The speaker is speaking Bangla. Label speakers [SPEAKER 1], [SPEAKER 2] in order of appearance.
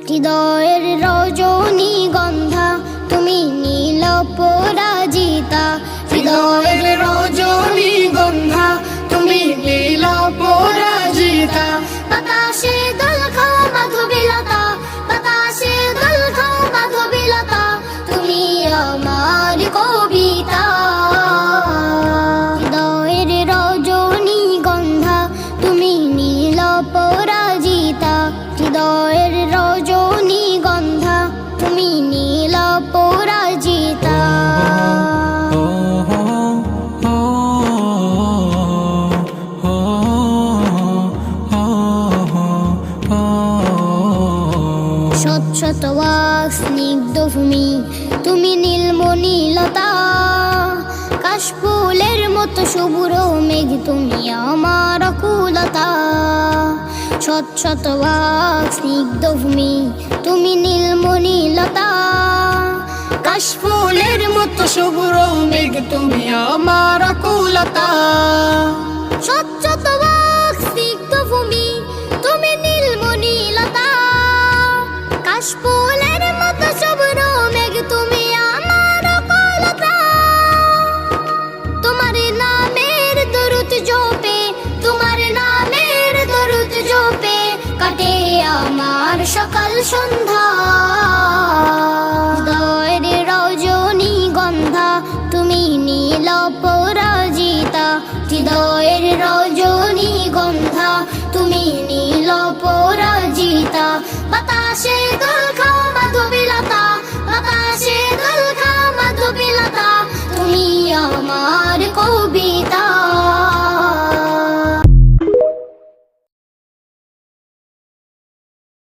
[SPEAKER 1] হৃদয়ের রজনীগন্ধা তুমি নীল পরাজিতা,
[SPEAKER 2] হৃদয়ের রজনীগন্ধা তুমি নীল পরাজিতা।
[SPEAKER 1] বাতাসে দোল খাও মাধবীলতা, বাতাসে দোল খাও মাধবীলতা, তুমি আমার কবিতা। হৃদয়ের রজনীগন্ধা তুমি নীল পরাজিতা, হৃদয়ের রজনীগন্ধা তুমি নীল পরাজিতা। শত ওয়াক স্নিগ্ধ ভূমি তুমি নীলমণিলতা, কাশফুলের মতো শুভ্র মেঘ তুমি আমার আকুলতা। শত ওয়াক স্নিগ্ধ ভূমি তুমি নীলমণিলতা,
[SPEAKER 2] কাশফুলের মতো শুভ্র মেঘ তুমি আমার আকুলতা।
[SPEAKER 1] শত ওয়াক স্নিগ্ধ ভূমি তুমি নীলমণিলতা, কাশফুলের মতো শুভ্র মেঘ তুমি আমার আকুলতা। তোমার নামের দরুদ জপে, তোমার নামের দরুদ জপে কাটে আমার সকাল সন্ধ্যা।